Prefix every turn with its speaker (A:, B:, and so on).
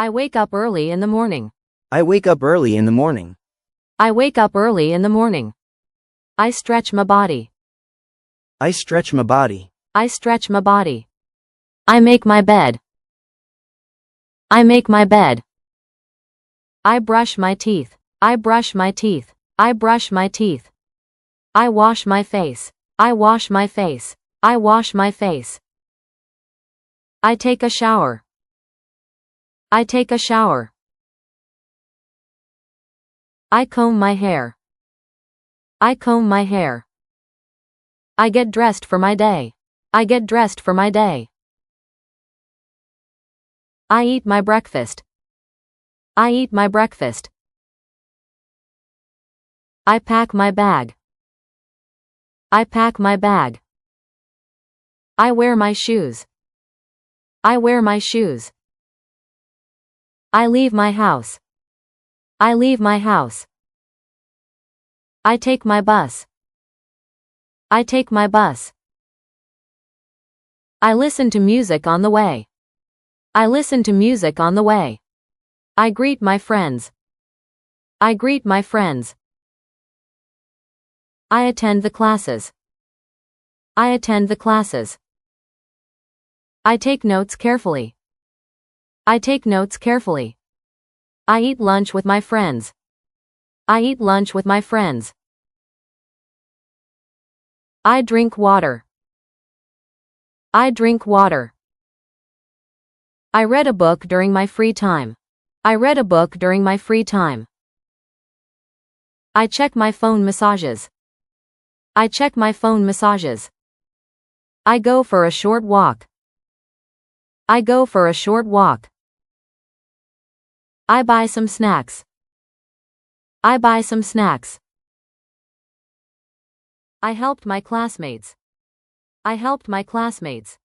A: I wake up early in the morning.
B: I wake up early in the morning.
A: I wake up early in the morning. I stretch my body.
B: I stretch my body.
A: I stretch my body. I make my bed. I make my bed. I brush my teeth. I brush my teeth. I brush my teeth. I wash my face. I wash my face. I wash my face. I take a shower. I take a shower. I comb my hair. I comb my hair. I get dressed for my day. I get dressed for my day. I eat my breakfast. I eat my breakfast. I pack my bag. I pack my bag. I wear my shoes. I wear my shoes. I leave my house. I leave my house. I take my bus. I take my bus. I listen to music on the way. I listen to music on the way. I greet my friends. I greet my friends. I attend the classes. I attend the classes. I take notes carefully. I take notes carefully. I eat lunch with my friends. I eat lunch with my friends. I drink water. I drink water. I read a book during my free time. I read a book during my free time. I check my phone massages. I check my phone massages. I go for a short walk. I go for a short walk. I buy some snacks. I buy some snacks. I helped my classmates. I helped my classmates.